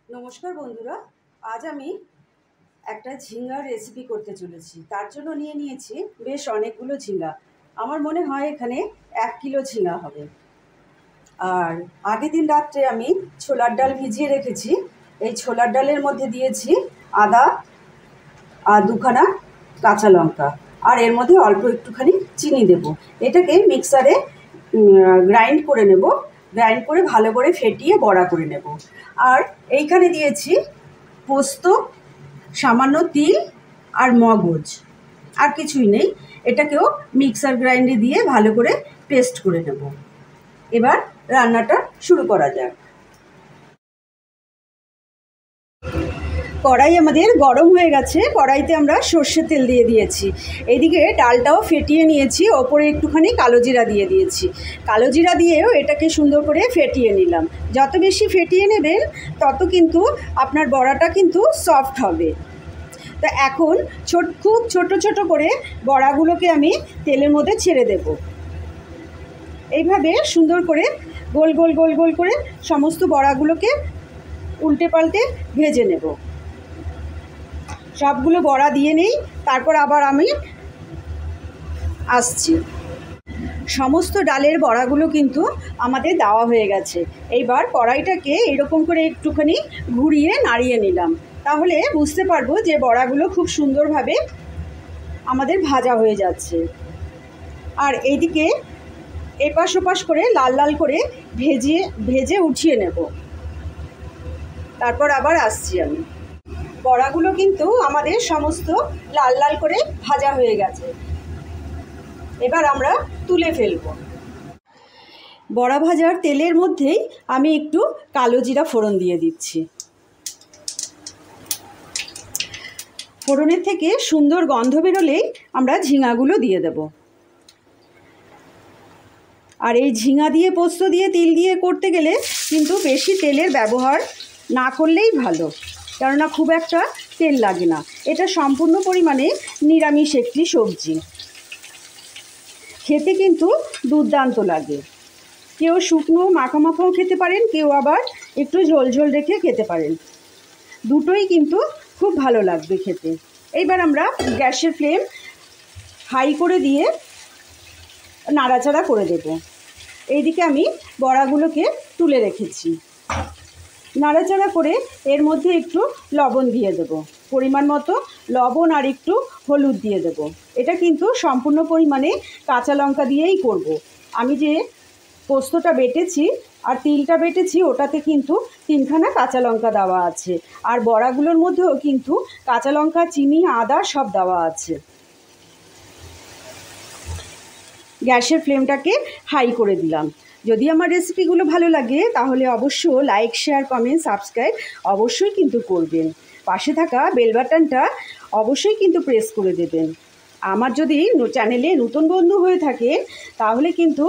নমস্কার বন্ধুরা, আজ আমি একটা ঝিঙ্গার রেসিপি করতে চলেছি। তার জন্য নিয়ে নিয়েছি বেশ অনেকগুলো ঝিঙ্গা। আমার মনে হয় এখানে 1 কিলো ঝিঙ্গা হবে। আর আগের দিন রাত্রে আমি ছোলার ডাল ভিজিয়ে রেখেছি। এই ছোলার ডালের মধ্যে দিয়েছি আদা আর 2খানা কাঁচা লঙ্কা, আর এর মধ্যে অল্প একটুখানি চিনি দেব। এটাকে মিক্সারে গ্রাইন্ড করে নেব। গ্রাইন্ড করে ভালো করে ফেটিয়ে বড়া করে নেব। আর এইখানে দিয়েছি পোস্ত, সামান্য তিল আর মগজ, আর কিছুই নেই। এটাকেও মিক্সার গ্রাইন্ডে দিয়ে ভালো করে পেস্ট করে নেব। এবার রান্নাটা শুরু করা যাক। কড়াই আমাদের গরম হয়ে গেছে। কড়াইতে আমরা সর্ষের তেল দিয়ে দিয়েছি। এইদিকে ডালটাও ফেটিয়ে নিয়েছি, ওপরে একটুখানি কালো জিরা দিয়ে দিয়েছি। কালো জিরা দিয়েও এটাকে সুন্দর করে ফেটিয়ে নিলাম। যত বেশি ফেটিয়ে নেবেন তত কিন্তু আপনার বড়াটা কিন্তু সফট হবে। তা এখন খুব ছোট ছোট করে বড়াগুলোকে আমি তেলের মধ্যে ছেড়ে দেব। এইভাবে সুন্দর করে গোল গোল গোল গোল করে সমস্ত বড়াগুলোকে উল্টে পাল্টে ভেজে নেব। সবগুলো বড়া দিয়ে নেই, তারপর আবার আমি আসছি। সমস্ত ডালের বড়াগুলো কিন্তু আমাদের দেওয়া হয়ে গেছে। এইবার কড়াইটাকে এরকম করে একটুখানি ঘুরিয়ে নাড়িয়ে নিলাম, তাহলে বুঝতে পারবো যে বড়াগুলো খুব সুন্দরভাবে আমাদের ভাজা হয়ে যাচ্ছে। আর এইদিকে এপাশ ওপাশ করে লাল লাল করে ভেজে উঠিয়ে নেব। তারপর আবার আসছি আমি। বড়াগুলো কিন্তু আমাদের সমস্ত লাল লাল করে ভাজা হয়ে গেছে। এবার আমরা তুলে ফেলব। বড়া ভাজার তেলের মধ্যেই আমি একটু কালো জিরা ফোড়ন দিয়ে দিচ্ছি। ফোড়নের থেকে সুন্দর গন্ধ বেরোলেই আমরা ঝিঙাগুলো দিয়ে দেব। আর এই ঝিঙা দিয়ে পোস্ত দিয়ে তিল দিয়ে করতে গেলে কিন্তু বেশি তেলের ব্যবহার না করলেই ভালো, কেননা খুব একটা তেল লাগে না। এটা সম্পূর্ণ পরিমাণে নিরামিষ একটি সবজি, খেতে কিন্তু দুর্দান্ত লাগে। কেউ শুকনো মাখা মাখাও খেতে পারেন, কেউ আবার একটু ঝোল ঝোল রেখে খেতে পারেন। দুটোই কিন্তু খুব ভালো লাগবে খেতে। এইবার আমরা গ্যাসের ফ্লেম হাই করে দিয়ে নাড়াচাড়া করে দেব। এইদিকে আমি বড়াগুলোকে তুলে রেখেছি। নাড়াচাড়া করে এর মধ্যে একটু লবণ দিয়ে দেব, পরিমাণ মতো লবণ, আর একটু হলুদ দিয়ে দেব। এটা কিন্তু সম্পূর্ণ পরিমাণে কাঁচা লঙ্কা দিয়েই করব। আমি যে পোস্তটা বেটেছি আর তিলটা বেটেছি ওটাতে কিন্তু 3খানা কাঁচা লঙ্কা দেওয়া আছে, আর বড়াগুলোর মধ্যেও কিন্তু কাঁচা লঙ্কা, চিনি, আদা সব দেওয়া আছে। গ্যাসের ফ্লেমটাকে হাই করে দিলাম। যদি আমার রেসিপিগুলো ভালো লাগে তাহলে অবশ্যই লাইক, শেয়ার, কমেন্ট, সাবস্ক্রাইব অবশ্যই কিন্তু করবেন। পাশে থাকা বেল বাটনটা অবশ্যই কিন্তু প্রেস করে দেবেন। আমার যদি চ্যানেলে নতুন বন্ধু হয়ে থাকে তাহলে কিন্তু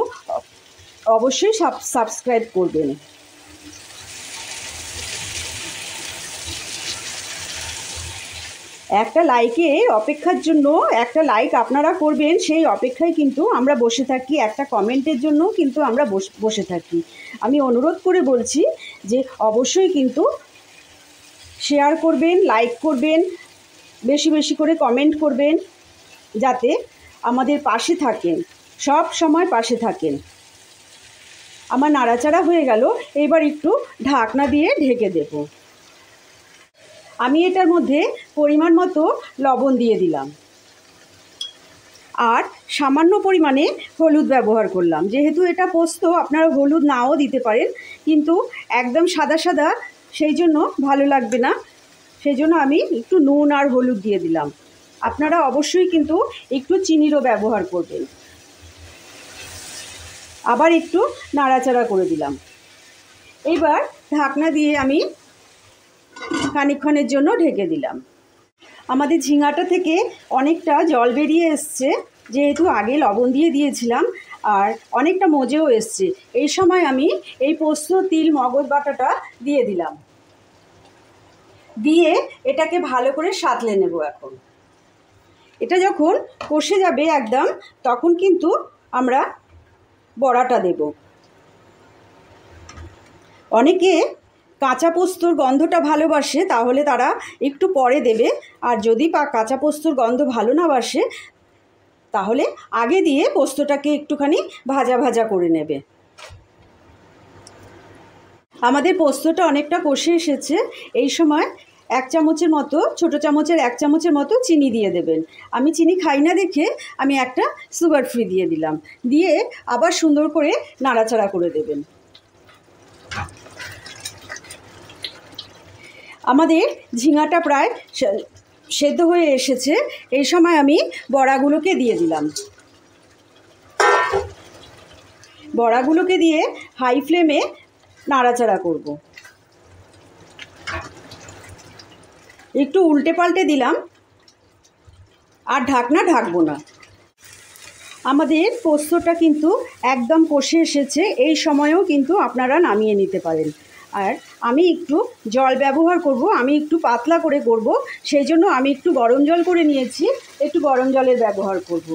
অবশ্যই সাবস্ক্রাইব করবেন। একটা লাইকে অপেক্ষার জন্য, একটা লাইক আপনারা করবেন সেই অপেক্ষায় কিন্তু আমরা বসে থাকি। একটা কমেন্টের জন্য কিন্তু আমরা বসে থাকি। আমি অনুরোধ করে বলছি যে অবশ্যই কিন্তু শেয়ার করবেন, লাইক করবেন, বেশি বেশি করে কমেন্ট করবেন, যাতে আমাদের পাশে থাকেন, সব সময় পাশে থাকেন। আমার নাড়াচাড়া হয়ে গেল, এবার একটু ঢাকনা দিয়ে ঢেকে দেব। আমি এটার মধ্যে পরিমাণ মতো লবণ দিয়ে দিলাম, আর সামান্য পরিমাণে হলুদ ব্যবহার করলাম। যেহেতু এটা পোস্ত, আপনারা হলুদ নাও দিতে পারেন, কিন্তু একদম সাদা সাদা সেই জন্য ভালো লাগবে না। সেই জন্য আমি একটু নুন আর হলুদ দিয়ে দিলাম। আপনারা অবশ্যই কিন্তু একটু চিনিরও ব্যবহার করবেন। আবার একটু নাড়াচাড়া করে দিলাম। এবার ঢাকনা দিয়ে আমি খানিকক্ষণের জন্য ঢেকে দিলাম। আমাদের ঝিঙাটা থেকে অনেকটা জল বেরিয়ে এসছে, যেহেতু আগে লবণ দিয়ে দিয়েছিলাম, আর অনেকটা মজেও এসছে। এই সময় আমি এই পোস্ত, তিল, মগজ বাটাটা দিয়ে দিলাম। দিয়ে এটাকে ভালো করে সাঁতলে নেব। এখন এটা যখন কষে যাবে একদম, তখন কিন্তু আমরা বড়াটা দেব। অনেকে কাঁচা পোস্তর গন্ধটা ভালোবাসে তাহলে তারা একটু পরে দেবে, আর যদি কাঁচা পোস্তর গন্ধ ভালো না বাসে তাহলে আগে দিয়ে পোস্তটাকে একটুখানি ভাজা ভাজা করে নেবে। আমাদের পোস্তটা অনেকটা কষে এসেছে। এই সময় 1 চামচের মতো, ছোটো চামচের 1 চামচের মতো চিনি দিয়ে দেবেন। আমি চিনি খাই না দেখে আমি একটা সুগার ফ্রি দিয়ে দিলাম। দিয়ে আবার সুন্দর করে নাড়াচাড়া করে দেবেন। আমাদের ঝিঙাটা প্রায় সেদ্ধ হয়ে এসেছে। এই সময় আমি বড়াগুলোকে দিয়ে দিলাম। বড়াগুলোকে দিয়ে হাই ফ্লেমে নাড়াচাড়া করব। একটু উল্টে পাল্টে দিলাম, আর ঢাকবো না। আমাদের পোস্তটা কিন্তু একদম কষে এসেছে। এই সময়েও কিন্তু আপনারা নামিয়ে নিতে পারেন। আর আমি একটু জল ব্যবহার করব, আমি একটু পাতলা করে করব, সেই জন্য আমি একটু গরম জল করে নিয়েছি। একটু গরম জলের ব্যবহার করব।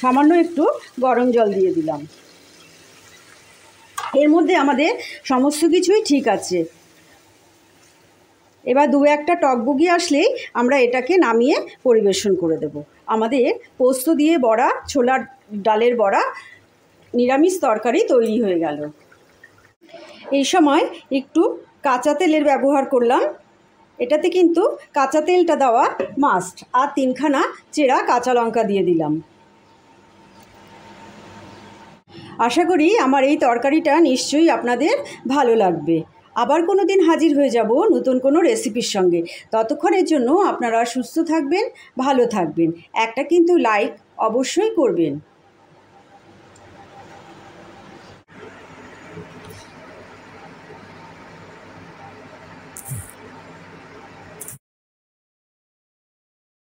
সামান্য একটু গরম জল দিয়ে দিলাম। এর মধ্যে আমাদের সমস্ত কিছুই ঠিক আছে। এবার 2-1টা টকবগি আসলেই আমরা এটাকে নামিয়ে পরিবেশন করে দেব। আমাদের পোস্ত দিয়ে বড়া, ছোলার ডালের বড়া, নিরামিষ তরকারি তৈরি হয়ে গেল। এই সময় একটু কাঁচা তেলের ব্যবহার করলাম। এটাতে কিন্তু কাঁচা তেলটা দেওয়া মাস্ট। আর 3খানা চেরা কাঁচা লঙ্কা দিয়ে দিলাম। আশা করি আমার এই তরকারিটা নিশ্চয়ই আপনাদের ভালো লাগবে। আবার কোনো দিন হাজির হয়ে যাব নতুন কোনো রেসিপির সঙ্গে। ততক্ষণের জন্য আপনারা সুস্থ থাকবেন, ভালো থাকবেন। একটা কিন্তু লাইক অবশ্যই করবেন।